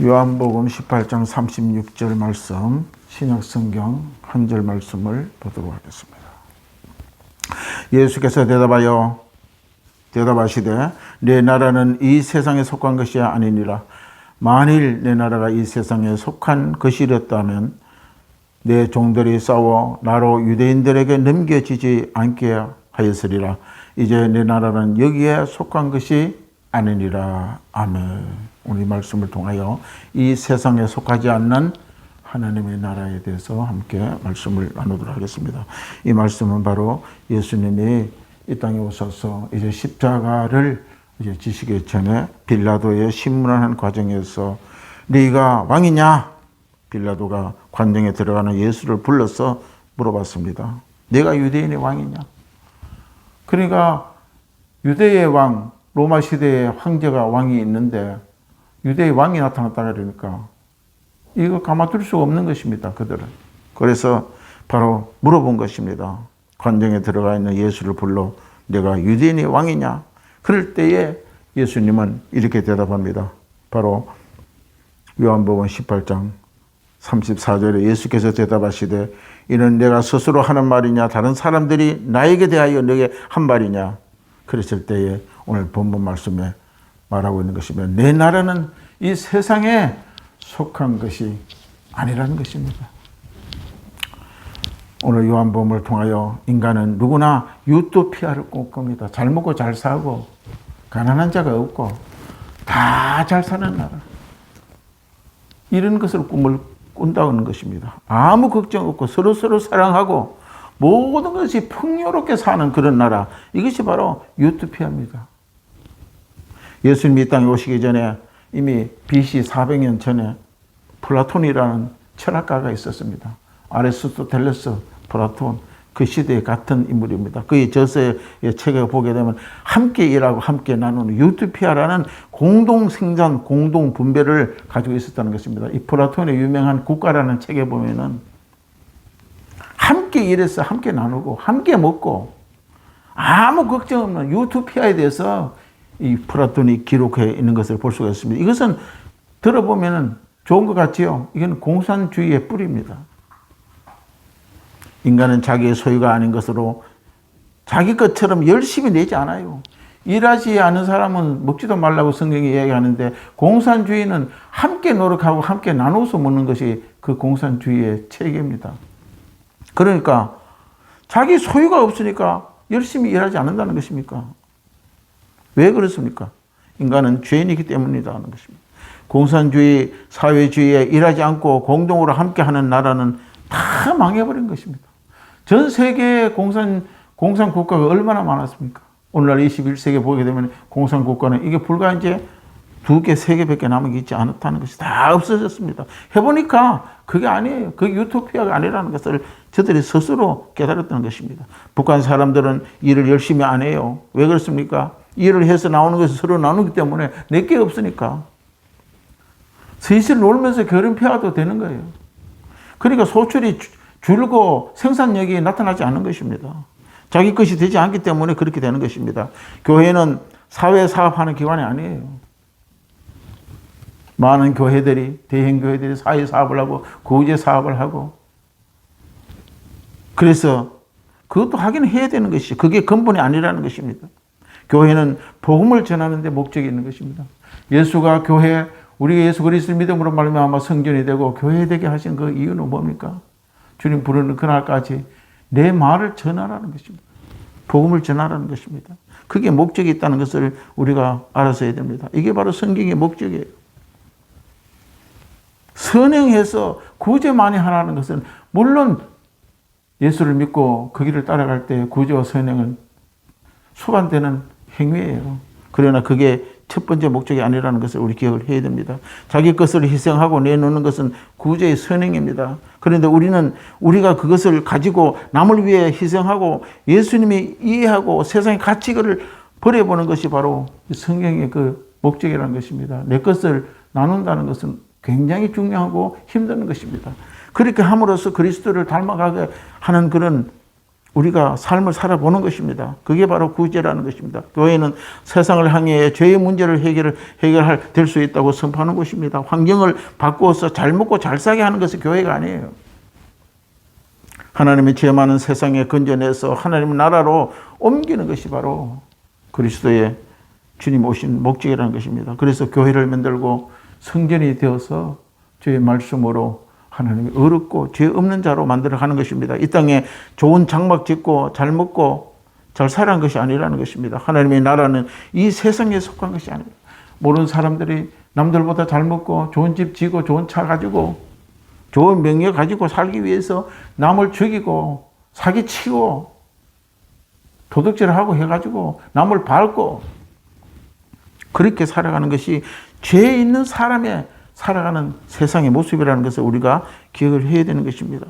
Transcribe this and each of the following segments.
요한복음 18장 36절 말씀, 신약성경 한 절 말씀을 보도록 하겠습니다. 예수께서 대답하시되 내 나라는 이 세상에 속한 것이 아니니라. 만일 내 나라가 이 세상에 속한 것이었다면 내 종들이 싸워 나로 유대인들에게 넘겨지지 않게 하였으리라. 이제 내 나라는 여기에 속한 것이 아니니라. 아멘. 오늘 말씀을 통하여 이 세상에 속하지 않는 하나님의 나라에 대해서 함께 말씀을 나누도록 하겠습니다. 이 말씀은 바로 예수님이 이 땅에 오셔서 이제 십자가를 이제 지시기 전에 빌라도에 신문하는 과정에서 네가 왕이냐? 빌라도가 관정에 들어가는 예수를 불러서 물어봤습니다. 내가 유대인의 왕이냐? 그러니까 유대의 왕, 로마 시대의 황제가 왕이 있는데 유대의 왕이 나타났다 그러니까 이거 가만둘 수가 없는 것입니다. 그들은. 그래서 바로 물어본 것입니다. 관정에 들어가 있는 예수를 불러 내가 유대인의 왕이냐? 그럴 때에 예수님은 이렇게 대답합니다. 바로 요한복음 18장 34절에 예수께서 대답하시되 이는 내가 스스로 하는 말이냐 다른 사람들이 나에게 대하여 내게 한 말이냐? 그랬을 때에 오늘 본문 말씀에 말하고 있는 것이면 내 나라는 이 세상에 속한 것이 아니라는 것입니다. 오늘 요한복음을 통하여 인간은 누구나 유토피아를 꿈꿉니다. 잘 먹고 잘 사고 가난한 자가 없고 다 잘 사는 나라. 이런 것을 꿈을 꾼다는 것입니다. 아무 걱정 없고 서로 사랑하고 모든 것이 풍요롭게 사는 그런 나라. 이것이 바로 유토피아입니다. 예수님이 이 땅에 오시기 전에 이미 BC 400년 전에 플라톤이라는 철학가가 있었습니다. 아리스토텔레스, 플라톤, 그 시대에 같은 인물입니다. 그의 저서의 책을 보게 되면 함께 일하고 함께 나누는 유토피아라는 공동생산, 공동분배를 가지고 있었다는 것입니다. 이 플라톤의 유명한 국가라는 책에 보면은 함께 일해서 함께 나누고 함께 먹고 아무 걱정 없는 유토피아에 대해서 이 플라톤이 기록해 있는 것을 볼 수가 있습니다. 이것은 들어보면 좋은 것 같지요? 이건 공산주의의 뿌리입니다. 인간은 자기의 소유가 아닌 것으로 자기 것처럼 열심히 내지 않아요. 일하지 않은 사람은 먹지도 말라고 성경이 이야기하는데 공산주의는 함께 노력하고 함께 나눠서 먹는 것이 그 공산주의의 체계입니다. 그러니까 자기 소유가 없으니까 열심히 일하지 않는다는 것입니까? 왜 그렇습니까? 인간은 죄인이기 때문이라는 것입니다. 공산주의, 사회주의에 일하지 않고 공동으로 함께하는 나라는 다 망해버린 것입니다. 전 세계의 공산국가가 얼마나 많았습니까? 오늘날 21세기에 보게 되면 공산국가는 이게 불과 이제 2개, 3개밖에 남은 있지 않았다는 것이 다 없어졌습니다. 해보니까 그게 아니에요. 그게 유토피아가 아니라는 것을 저들이 스스로 깨달았다는 것입니다. 북한 사람들은 일을 열심히 안 해요. 왜 그렇습니까? 일을 해서 나오는 것을 서로 나누기 때문에 내게 없으니까. 슬슬 놀면서 겨름피아도 되는 거예요. 그러니까 소출이 줄고 생산력이 나타나지 않는 것입니다. 자기 것이 되지 않기 때문에 그렇게 되는 것입니다. 교회는 사회사업하는 기관이 아니에요. 많은 교회들이, 대형교회들이 사회사업을 하고 구제사업을 하고 그래서 그것도 하긴 해야 되는 것이죠. 그게 근본이 아니라는 것입니다. 교회는 복음을 전하는 데 목적이 있는 것입니다. 예수가 교회, 우리가 예수 그리스도를 믿음으로 말미암아 성전이 되고 교회 되게 하신 그 이유는 뭡니까? 주님 부르는 그날까지 내 말을 전하라는 것입니다. 복음을 전하라는 것입니다. 그게 목적이 있다는 것을 우리가 알아서야 됩니다. 이게 바로 성경의 목적이에요. 선행해서 구제 많이 하라는 것은 물론 예수를 믿고 그 길을 따라갈 때 구제와 선행은 수반되는 행위예요. 그러나 그게 첫 번째 목적이 아니라는 것을 우리 기억을 해야 됩니다. 자기 것을 희생하고 내놓는 것은 구제의 선행입니다. 그런데 우리가 그것을 가지고 남을 위해 희생하고 예수님이 이해하고 세상의 가치를 버려보는 것이 바로 성경의 그 목적이라는 것입니다. 내 것을 나눈다는 것은 굉장히 중요하고 힘든 것입니다. 그렇게 함으로써 그리스도를 닮아가게 하는 그런 우리가 삶을 살아보는 것입니다. 그게 바로 구제라는 것입니다. 교회는 세상을 향해 죄의 문제를 해결할 될 수 있다고 선포하는 것입니다. 환경을 바꾸어서 잘 먹고 잘 사게 하는 것이 교회가 아니에요. 하나님의 죄 많은 세상에 건져내서 하나님의 나라로 옮기는 것이 바로 그리스도의 주님 오신 목적이라는 것입니다. 그래서 교회를 만들고 성전이 되어서 주의 말씀으로 하나님이 어렵고 죄 없는 자로 만들어가는 것입니다. 이 땅에 좋은 장막 짓고 잘 먹고 잘 살아간 것이 아니라는 것입니다. 하나님의 나라는 이 세상에 속한 것이 아닙니다. 모르는 사람들이 남들보다 잘 먹고 좋은 집 지고 좋은 차 가지고 좋은 명예 가지고 살기 위해서 남을 죽이고 사기치고 도둑질하고 해가지고 남을 밟고 그렇게 살아가는 것이 죄 있는 사람의 살아가는 세상의 모습이라는 것을 우리가 기억을 해야 되는 것입니다.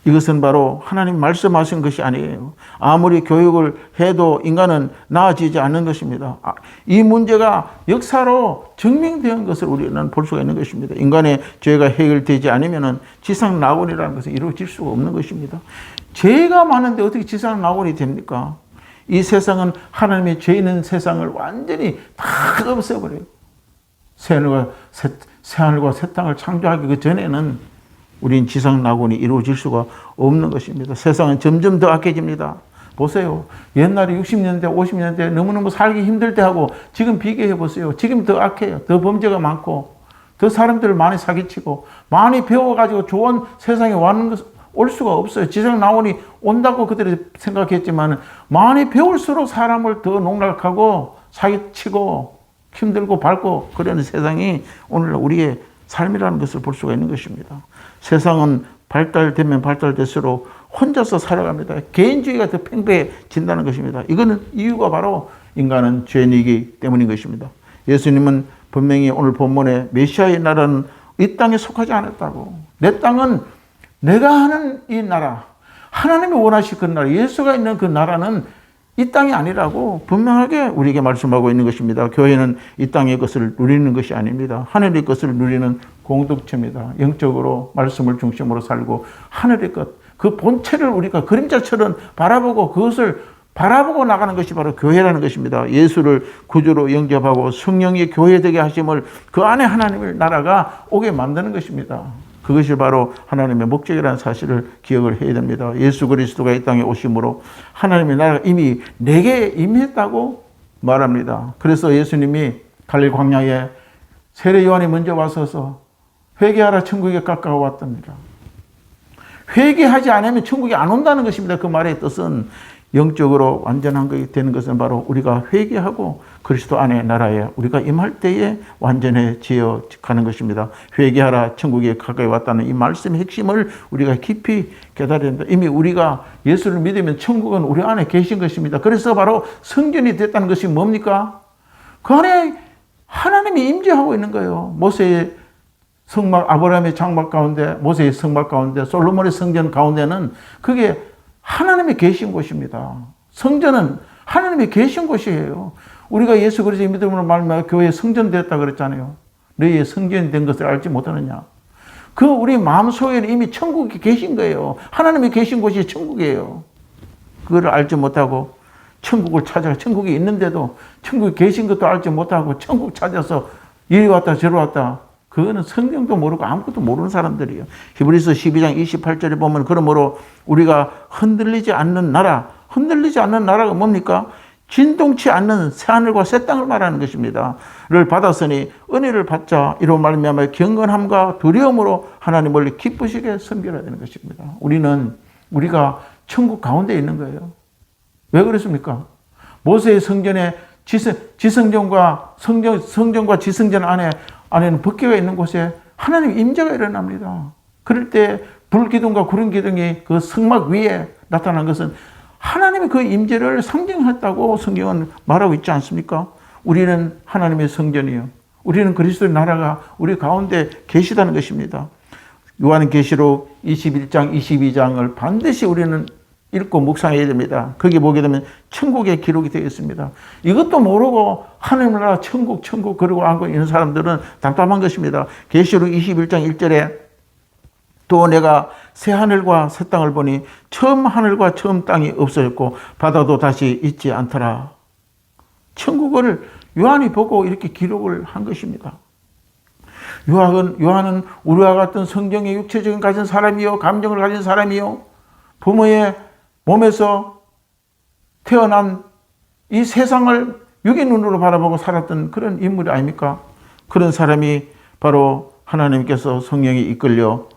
이것은 바로 하나님 말씀하신 것이 아니에요. 아무리 교육을 해도 인간은 나아지지 않는 것입니다. 이 문제가 역사로 증명된 것을 우리는 볼 수가 있는 것입니다. 인간의 죄가 해결되지 않으면 지상 낙원이라는 것은 이루어질 수가 없는 것입니다. 죄가 많은데 어떻게 지상 낙원이 됩니까? 이 세상은 하나님의 죄 있는 세상을 완전히 다 없애버려요. 새하늘과 새 땅을 창조하기 그 전에는 우린 지상 낙원이 이루어질 수가 없는 것입니다. 세상은 점점 더 악해집니다. 보세요. 옛날에 60년대, 50년대 너무너무 살기 힘들 때하고 지금 비교해 보세요. 지금 더 악해요. 더 범죄가 많고 더 사람들을 많이 사기치고 많이 배워가지고 좋은 세상에 올 수가 없어요. 지상 낙원이 온다고 그들이 생각했지만 많이 배울수록 사람을 더 농락하고 사기치고 힘들고 밟고 그러는 세상이 오늘 우리의 삶이라는 것을 볼 수가 있는 것입니다. 세상은 발달되면 발달될수록 혼자서 살아갑니다. 개인주의가 더 팽배해진다는 것입니다. 이거는 이유가 바로 인간은 죄인이기 때문인 것입니다. 예수님은 분명히 오늘 본문에 메시아의 나라는 이 땅에 속하지 않았다고. 내 땅은 내가 하는 이 나라, 하나님이 원하실 그 나라, 예수가 있는 그 나라는 이 땅이 아니라고 분명하게 우리에게 말씀하고 있는 것입니다. 교회는 이 땅의 것을 누리는 것이 아닙니다. 하늘의 것을 누리는 공동체입니다. 영적으로 말씀을 중심으로 살고 하늘의 것, 그 본체를 우리가 그림자처럼 바라보고 그것을 바라보고 나가는 것이 바로 교회라는 것입니다. 예수를 구주로 영접하고 성령이 교회되게 하심을 그 안에 하나님의 나라가 오게 만드는 것입니다. 그것이 바로 하나님의 목적이라는 사실을 기억을 해야 됩니다. 예수 그리스도가 이 땅에 오심으로 하나님의 나라가 이미 내게 임했다고 말합니다. 그래서 예수님이 갈릴 광야에 세례 요한이 먼저 와서서 회개하라 천국에 가까워 왔답니다. 회개하지 않으면 천국에 안 온다는 것입니다. 그 말의 뜻은 영적으로 완전한 것이 되는 것은 바로 우리가 회개하고 그리스도 안의 나라에 우리가 임할 때에 완전해지어 가는 것입니다. 회개하라 천국에 가까이 왔다는 이 말씀의 핵심을 우리가 깊이 깨달아야 된다. 이미 우리가 예수를 믿으면 천국은 우리 안에 계신 것입니다. 그래서 바로 성전이 됐다는 것이 뭡니까? 그 안에 하나님이 임재하고 있는 거예요. 모세의 성막, 아브라함의 장막 가운데, 모세의 성막 가운데, 솔로몬의 성전 가운데는 그게 하나님이 계신 곳입니다. 성전은 하나님이 계신 곳이에요. 우리가 예수 그리스도의 믿음으로 말미암아 교회에 성전 되었다 그랬잖아요. 너희의 성전이 된 것을 알지 못하느냐. 그 우리 마음속에는 이미 천국이 계신 거예요. 하나님이 계신 곳이 천국이에요. 그걸 알지 못하고 천국을 찾아 천국이 있는데도 천국이 계신 것도 알지 못하고 천국 찾아서 이리 왔다 저리 왔다. 그거는 성경도 모르고 아무것도 모르는 사람들이에요. 히브리서 12장 28절에 보면 그러므로 우리가 흔들리지 않는 나라가 뭡니까? 진동치 않는 새하늘과 새 땅을 말하는 것입니다. 를 받았으니 은혜를 받자 이로 말미암아 경건함과 두려움으로 하나님을 기쁘시게 섬겨야 되는 것입니다. 우리가 천국 가운데 있는 거예요. 왜 그렇습니까? 모세의 성전에 지성전과 성전과 지성전 안에는 법궤가 있는 곳에 하나님 임재가 일어납니다. 그럴 때 불기둥과 구름기둥이 그 성막 위에 나타난 것은 하나님의 그 임재를 상징했다고 성경은 말하고 있지 않습니까? 우리는 하나님의 성전이요. 우리는 그리스도의 나라가 우리 가운데 계시다는 것입니다. 요한계시록 21장, 22장을 반드시 우리는 읽고 묵상해야 됩니다. 거기 보게 되면 천국의 기록이 되어 있습니다. 이것도 모르고 하나님 나라 천국 그러고 안고 있는 사람들은 답답한 것입니다. 계시록 21장 1절에 또 내가 새 하늘과 새 땅을 보니 처음 하늘과 처음 땅이 없어졌고 바다도 다시 있지 않더라. 천국을 요한이 보고 이렇게 기록을 한 것입니다. 요한은 우리와 같은 성경의 육체적인 가진 사람이요, 감정을 가진 사람이요, 부모의 몸에서 태어난 이 세상을 육의 눈으로 바라보고 살았던 그런 인물이 아닙니까? 그런 사람이 바로 하나님께서 성령이 이끌려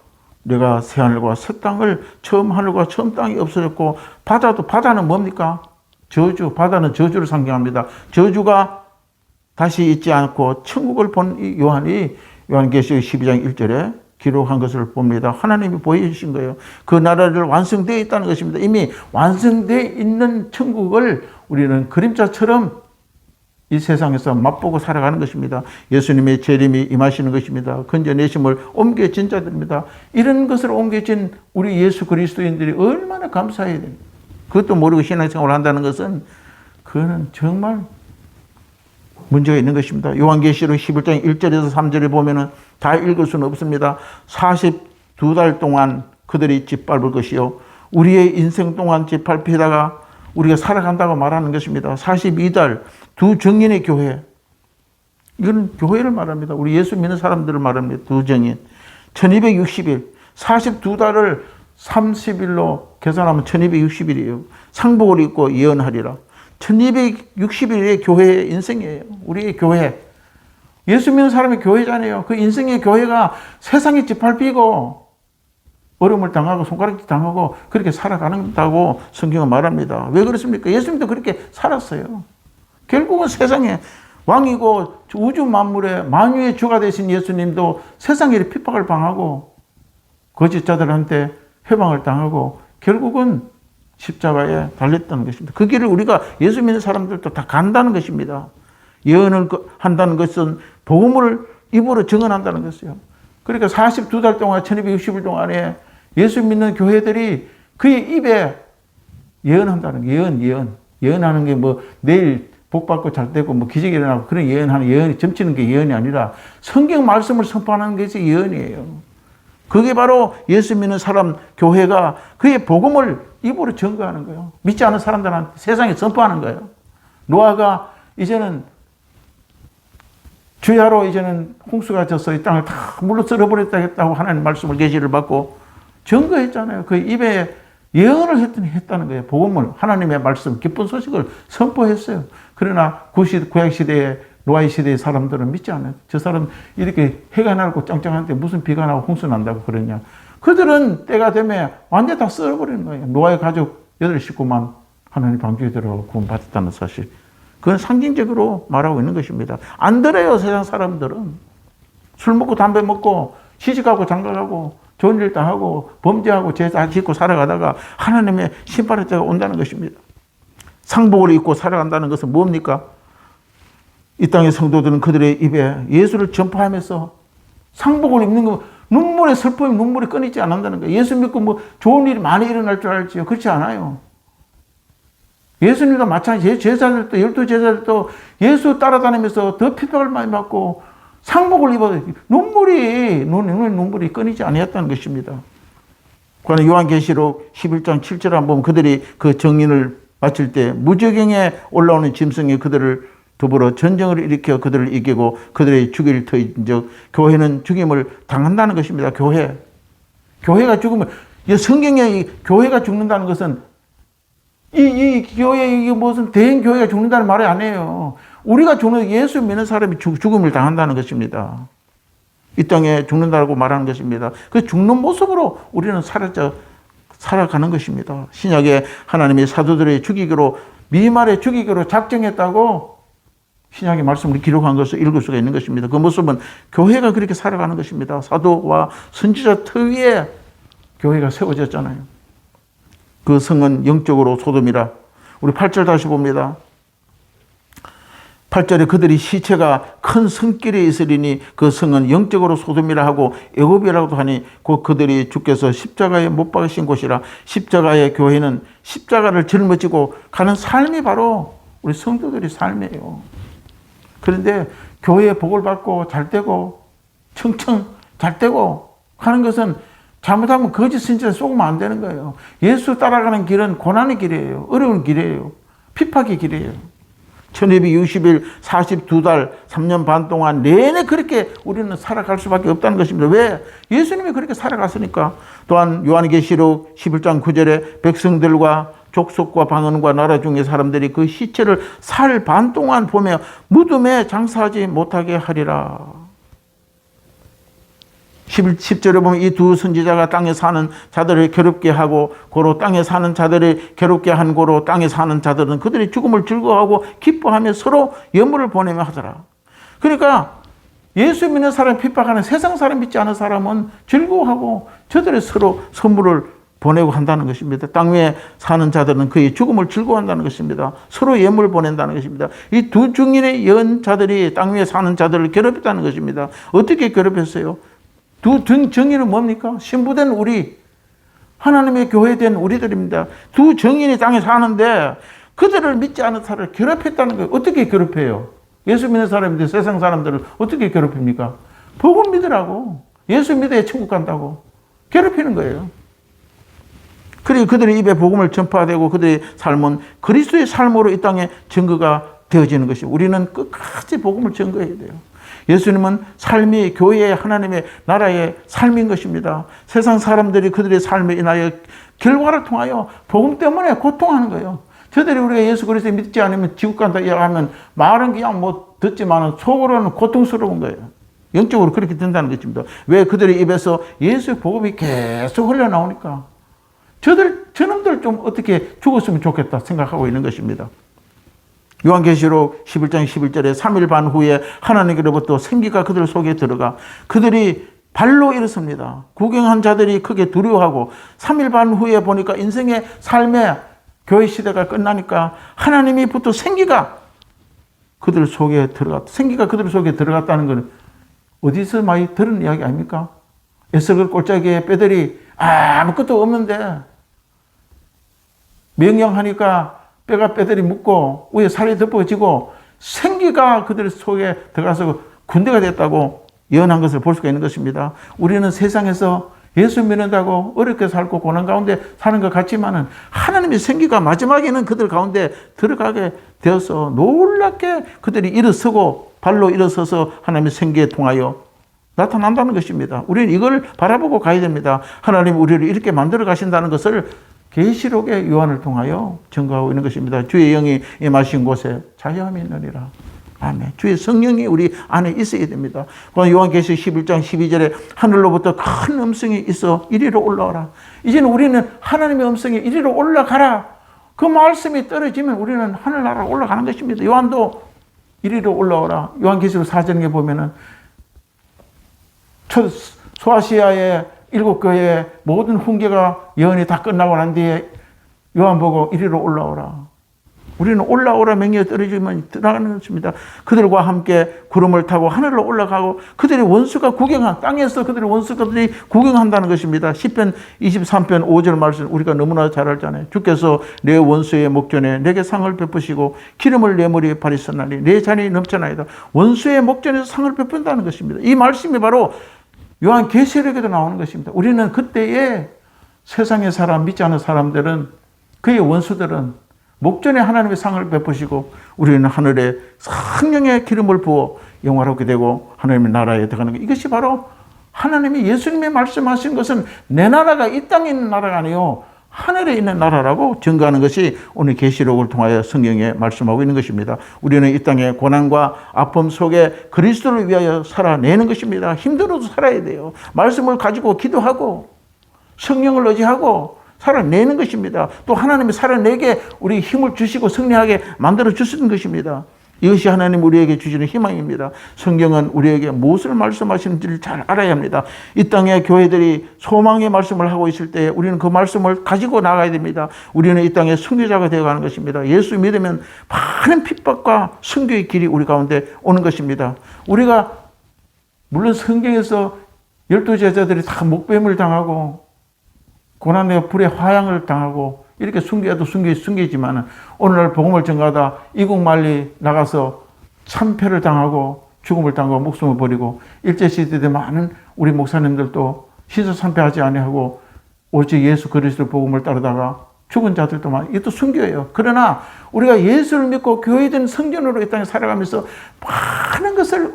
내가 새 하늘과 새 땅을, 처음 하늘과 처음 땅이 없어졌고 바다는 뭡니까? 저주, 바다는 저주를 상징합니다. 저주가 다시 있지 않고 천국을 본 이 요한이 요한계시록 12장 1절에 기록한 것을 봅니다. 하나님이 보여주신 거예요. 그 나라를 완성되어 있다는 것입니다. 이미 완성되어 있는 천국을 우리는 그림자처럼 이 세상에서 맛보고 살아가는 것입니다. 예수님의 재림이 임하시는 것입니다. 건져내심을 옮겨진 자들입니다. 이런 것을 옮겨진 우리 예수 그리스도인들이 얼마나 감사해야 돼요. 그것도 모르고 신앙생활을 한다는 것은 그거는 정말 문제가 있는 것입니다. 요한계시록 11장 1절에서 3절을 보면은 다 읽을 수는 없습니다. 42달 동안 그들이 짓밟을 것이요, 우리의 인생 동안 짓밟히다가 우리가 살아간다고 말하는 것입니다. 42달, 두 정인의 교회. 이건 교회를 말합니다. 우리 예수 믿는 사람들을 말합니다. 두 정인. 1260일, 42달을 30일로 계산하면 1260일이에요. 상복을 입고 예언하리라. 1260일의 교회의 인생이에요. 우리의 교회. 예수 믿는 사람의 교회잖아요. 그 인생의 교회가 세상에 짓밟히고 어려움을 당하고 손가락질 당하고 그렇게 살아가는다고 성경은 말합니다. 왜 그렇습니까? 예수님도 그렇게 살았어요. 결국은 세상에 왕이고 우주 만물의 만유의 주가 되신 예수님도 세상에 핍박을 당하고 거짓자들한테 해방을 당하고 결국은 십자가에 달렸다는 것입니다. 그 길을 우리가 예수 믿는 사람들도 다 간다는 것입니다. 예언을 한다는 것은 복음을 입으로 증언한다는 것이에요. 그러니까 42달 동안 1260일 동안에 예수 믿는 교회들이 그의 입에 예언한다는 거예요. 예언하는 게 뭐 내일 복 받고 잘 되고 뭐 기적이 일어나고 그런 예언이 점치는 게 예언이 아니라 성경 말씀을 선포하는 것이 예언이에요. 그게 바로 예수 믿는 사람 교회가 그의 복음을 입으로 증거하는 거예요. 믿지 않은 사람들한테 세상에 선포하는 거예요. 노아가 이제는 주야로 이제는 홍수가 져서 이 땅을 다 물로 썰어버렸다고 하나님 말씀을 계시를 받고 증거했잖아요. 그 입에 예언을 했다는 거예요. 복음을, 하나님의 말씀, 기쁜 소식을 선포했어요. 그러나 구약시대에 노아의 시대의 사람들은 믿지 않아요. 저 사람 이렇게 해가 나고 짱짱한데 무슨 비가 나고 홍수 난다고 그러냐. 그들은 때가 되면 완전 다 썰어버리는 거예요. 노아의 가족 8식구만 하나님 방주에 들어가고 구원받았다는 사실. 그건 상징적으로 말하고 있는 것입니다. 안 들어요, 세상 사람들은. 술 먹고 담배 먹고 시집가고 장가가고 좋은 일 다 하고 범죄하고 죄 다 짓고 살아가다가 하나님의 심판의 때가 온다는 것입니다. 상복을 입고 살아간다는 것은 뭡니까? 이 땅의 성도들은 그들의 입에 예수를 전파하면서 상복을 입는 거, 눈물의 슬픔이 눈물이 끊이지 않는다는 거예요. 예수 믿고 뭐 좋은 일이 많이 일어날 줄 알지요. 그렇지 않아요. 예수님도 마찬가지, 제자들도, 12제자들도 예수 따라다니면서 더 핍박을 많이 받고 상복을 입어 눈물이 끊이지 아니었다는 것입니다. 그러나 요한계시록 11장 7절 한번 보면 그들이 그 정인을 마칠 때 무저경에 올라오는 짐승이 그들을 더불어 전쟁을 일으켜 그들을 이기고 그들의 죽일 터인즉 교회는 죽임을 당한다는 것입니다. 교회가 죽으면 성경에 교회가 죽는다는 것은 이 교회 이게 무슨 대형 교회가 죽는다는 말이 아니에요. 우리가 죽는 예수 믿는 사람이 죽음을 당한다는 것입니다. 이 땅에 죽는다고 말하는 것입니다. 그 죽는 모습으로 우리는 살아가는 것입니다. 신약에 하나님이 사도들의 죽이기로 미말에 죽이기로 작정했다고 신약의 말씀을 기록한 것을 읽을 수가 있는 것입니다. 그 모습은 교회가 그렇게 살아가는 것입니다. 사도와 선지자 터 위에 교회가 세워졌잖아요. 그 성은 영적으로 소돔이라. 우리 8절 다시 봅니다. 8절에 그들이 시체가 큰 성길에 있으리니 그 성은 영적으로 소돔이라 하고 애굽이라고도 하니 곧 그들이 주께서 십자가에 못 박으신 곳이라. 십자가의 교회는 십자가를 짊어지고 가는 삶이 바로 우리 성도들의 삶이에요. 그런데 교회에 복을 받고 잘 되고 청청 잘 되고 하는 것은 잘못하면 거짓 선지자에 속으면 안 되는 거예요. 예수 따라가는 길은 고난의 길이에요. 어려운 길이에요. 핍박의 길이에요. 1260일, 42달, 3년 반 동안 내내 그렇게 우리는 살아갈 수밖에 없다는 것입니다. 왜? 예수님이 그렇게 살아갔으니까. 또한 요한계시록 11장 9절에 백성들과 족속과 방언과 나라 중의 사람들이 그 시체를 살 반 동안 보며 무덤에 장사하지 못하게 하리라. 10절에 보면 이 두 선지자가 땅에 사는 자들을 괴롭게 하고 고로 땅에 사는 자들을 괴롭게 한 고로 땅에 사는 자들은 그들이 죽음을 즐거워하고 기뻐하며 서로 예물을 보내며 하더라. 그러니까 예수 믿는 사람 핍박하는 세상 사람 믿지 않은 사람은 즐거워하고 저들이 서로 선물을 보내고 한다는 것입니다. 땅 위에 사는 자들은 그의 죽음을 즐거워한다는 것입니다. 서로 예물을 보낸다는 것입니다. 이 두 증인의 예언자들이 땅 위에 사는 자들을 괴롭혔다는 것입니다. 어떻게 괴롭혔어요? 두 증인은 뭡니까? 신부된 우리, 하나님의 교회된 우리들입니다. 두 증인이 땅에 사는데 그들을 믿지 않은 사람을 괴롭혔다는 거예요. 어떻게 괴롭혀요? 예수 믿는 사람인데 세상 사람들을 어떻게 괴롭힙니까? 복음 믿으라고. 예수 믿어야 천국 간다고. 괴롭히는 거예요. 그리고 그들의 입에 복음을 전파되고 그들의 삶은 그리스도의 삶으로 이 땅에 증거가 되어지는 것이 우리는 끝까지 복음을 증거해야 돼요. 예수님은 삶이 교회의 하나님의 나라의 삶인 것입니다. 세상 사람들이 그들의 삶에 인하여 결과를 통하여 복음 때문에 고통하는 거예요. 저들이 우리가 예수 그리스도 믿지 않으면 지옥 간다 이야기하면 말은 그냥 뭐 듣지만 속으로는 고통스러운 거예요. 영적으로 그렇게 된다는 것입니다. 왜? 그들의 입에서 예수의 복음이 계속 흘러나오니까. 저놈들 좀 어떻게 죽었으면 좋겠다 생각하고 있는 것입니다. 요한계시록 11장 11절에 3일 반 후에 하나님께로부터 생기가 그들 속에 들어가 그들이 발로 일어섭니다. 구경한 자들이 크게 두려워하고 3일 반 후에 보니까 인생의 삶의 교회 시대가 끝나니까 하나님이 부터 생기가 그들 속에 들어갔다. 생기가 그들 속에 들어갔다는 것은 어디서 많이 들은 이야기 아닙니까? 에스겔 골짜기에 뼈들이 아무것도 없는데 명령하니까 뼈들이 묻고 위에 살이 덮어지고 생기가 그들 속에 들어가서 군대가 됐다고 예언한 것을 볼 수가 있는 것입니다. 우리는 세상에서 예수 믿는다고 어렵게 살고 고난 가운데 사는 것 같지만은 하나님의 생기가 마지막에는 그들 가운데 들어가게 되어서 놀랍게 그들이 일어서고 발로 일어서서 하나님의 생기에 통하여 나타난다는 것입니다. 우리는 이걸 바라보고 가야 됩니다. 하나님 우리를 이렇게 만들어 가신다는 것을 계시록의 요한을 통하여 증거하고 있는 것입니다. 주의 영이 임하신 곳에 자유함이 있느니라. 아멘. 주의 성령이 우리 안에 있어야 됩니다. 요한계시록 11장 12절에 하늘로부터 큰 음성이 있어 이리로 올라오라. 이제는 우리는 하나님의 음성이 이리로 올라가라. 그 말씀이 떨어지면 우리는 하늘나라로 올라가는 것입니다. 요한도 이리로 올라오라. 요한계시록 4장에 보면은 소아시아의 7교회의 모든 훈계가 예언이 다 끝나고 난 뒤에 요한 보고 이리로 올라오라. 우리는 올라오라 명령이 떨어지면 들어가는 것입니다. 그들과 함께 구름을 타고 하늘로 올라가고 그들의 원수가 구경한 땅에서 그들의 원수들이 구경한다는 것입니다. 시편 23편 5절 말씀 우리가 너무나 잘 알잖아요. 주께서 내 원수의 목전에 내게 상을 베푸시고 기름을 내 머리에 바르셨나니 내 잔이 넘쳐나이다. 원수의 목전에서 상을 베푼다는 것입니다. 이 말씀이 바로 요한계시록에도 나오는 것입니다. 우리는 그때에 세상의 사람, 믿지 않는 사람들은 그의 원수들은 목전에 하나님의 상을 베푸시고 우리는 하늘에 성령의 기름을 부어 영화롭게 되고 하나님의 나라에 들어가는 것. 이것이 바로 하나님이 예수님이 말씀하신 것은 내 나라가 이 땅에 있는 나라가 아니요 하늘에 있는 나라라고 증거하는 것이 오늘 계시록을 통하여 성경에 말씀하고 있는 것입니다. 우리는 이 땅의 고난과 아픔 속에 그리스도를 위하여 살아내는 것입니다. 힘들어도 살아야 돼요. 말씀을 가지고 기도하고 성령을 의지하고 살아내는 것입니다. 또 하나님이 살아내게 우리 힘을 주시고 승리하게 만들어 주시는 것입니다. 이것이 하나님 우리에게 주시는 희망입니다. 성경은 우리에게 무엇을 말씀하시는지를 잘 알아야 합니다. 이 땅의 교회들이 소망의 말씀을 하고 있을 때 우리는 그 말씀을 가지고 나가야 됩니다. 우리는 이 땅의 선교자가 되어가는 것입니다. 예수 믿으면 많은 핍박과 선교의 길이 우리 가운데 오는 것입니다. 우리가 물론 성경에서 12제자들이 다 목뱀을 당하고 고난의 불의 화양을 당하고 이렇게 순교해도 순교지만 오늘날 복음을 전가하다 이국 말리 나가서 참패를 당하고 죽음을 당하고 목숨을 버리고 일제시대 때 많은 우리 목사님들도 시사삼패하지 아니하고 오직 예수 그리스도 복음을 따르다가 죽은 자들도 많아. 이것도 순교예요. 그러나 우리가 예수를 믿고 교회된 성전으로 이 땅에 살아가면서 많은 것을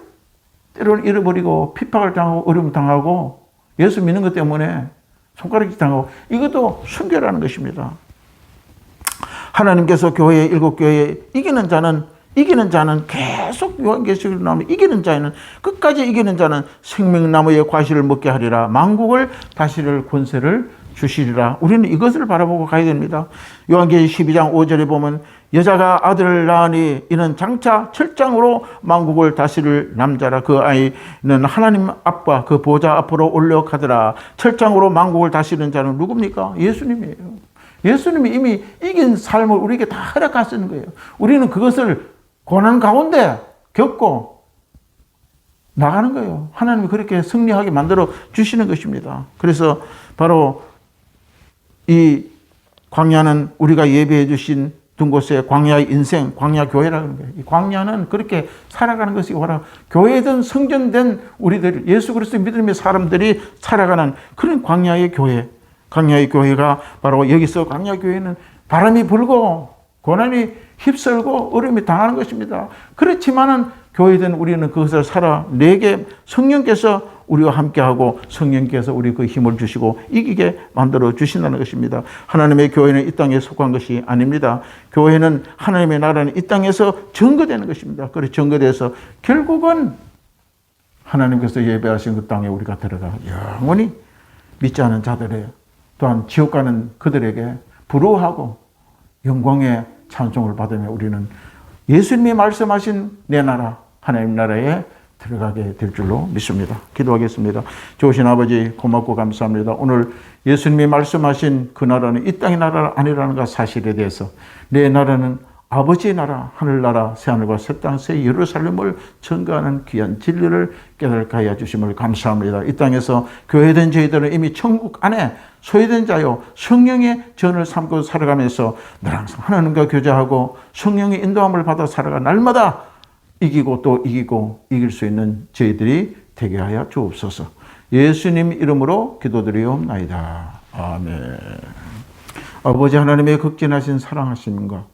때로는 잃어버리고 핍박을 당하고 어려움 당하고 예수 믿는 것 때문에 손가락질 당하고 이것도 순교라는 것입니다. 하나님께서 교회 일곱 교회에 이기는 자는 계속 요한계시록에 나오면 이기는 자는 끝까지 이기는 자는 생명나무의 과실을 먹게 하리라. 만국을 다스릴 권세를 주시리라. 우리는 이것을 바라보고 가야 됩니다. 요한계시록 12장 5절에 보면 여자가 아들을 낳으니 이는 장차 철장으로 만국을 다스릴 남자라. 그 아이는 하나님 앞과 그 보좌 앞으로 올려가더라. 철장으로 만국을 다스리는 자는 누굽니까? 예수님이에요. 예수님이 이미 이긴 삶을 우리에게 다 허락하시는 거예요. 우리는 그것을 고난 가운데 겪고 나가는 거예요. 하나님이 그렇게 승리하게 만들어 주시는 것입니다. 그래서 바로 이 광야는 우리가 예배해 주신 둔 곳에 광야의 인생, 광야 교회라는 거예요. 이 광야는 그렇게 살아가는 것이 바로 교회든 성전된 우리들, 예수 그리스도 믿음의 사람들이 살아가는 그런 광야의 교회. 광야의 교회가 바로 여기서 광야 교회는 바람이 불고 고난이 휩쓸고 어려움이 당하는 것입니다. 그렇지만은 교회된 우리는 그것을 살아내게 성령께서 우리와 함께하고 성령께서 우리 그 힘을 주시고 이기게 만들어 주신다는 것입니다. 하나님의 교회는 이 땅에 속한 것이 아닙니다. 교회는 하나님의 나라는 이 땅에서 증거되는 것입니다. 그래서 증거돼서 결국은 하나님께서 예배하신 그 땅에 우리가 들어가 영원히 믿지 않은 자들의 또한 지옥 가는 그들에게 부러워하고 영광의 찬송을 받으며 우리는 예수님이 말씀하신 내 나라, 하나님 나라에 들어가게 될 줄로 믿습니다. 기도하겠습니다. 좋으신 아버지 고맙고 감사합니다. 오늘 예수님이 말씀하신 그 나라는 이 땅의 나라가 아니라는 그 사실에 대해서 내 나라는 아버지의 나라, 하늘나라, 새하늘과 새 땅, 새 예루살렘을 증거하는 귀한 진리를 깨닫게 하여 주심을 감사합니다. 이 땅에서 교회된 저희들은 이미 천국 안에 소유된 자요 성령의 전을 삼고 살아가면서 늘 항상 하나님과 교제하고 성령의 인도함을 받아 살아가 날마다 이기고 또 이기고 이길 수 있는 저희들이 되게 하여 주옵소서. 예수님 이름으로 기도드리옵나이다. 아멘. 아버지 하나님의 극진하신 사랑하심과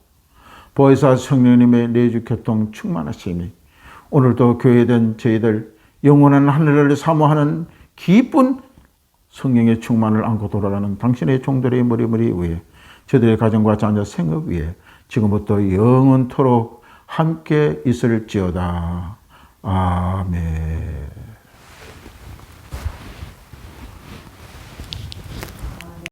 보혜사 성령님의 내주 교통 충만하심이 오늘도 교회된 저희들 영원한 하늘을 사모하는 기쁜 성령의 충만을 안고 돌아가는 당신의 종들의 머리머리 위에 저들의 가정과 자녀 생업 위에 지금부터 영원토록 함께 있을지어다. 아멘.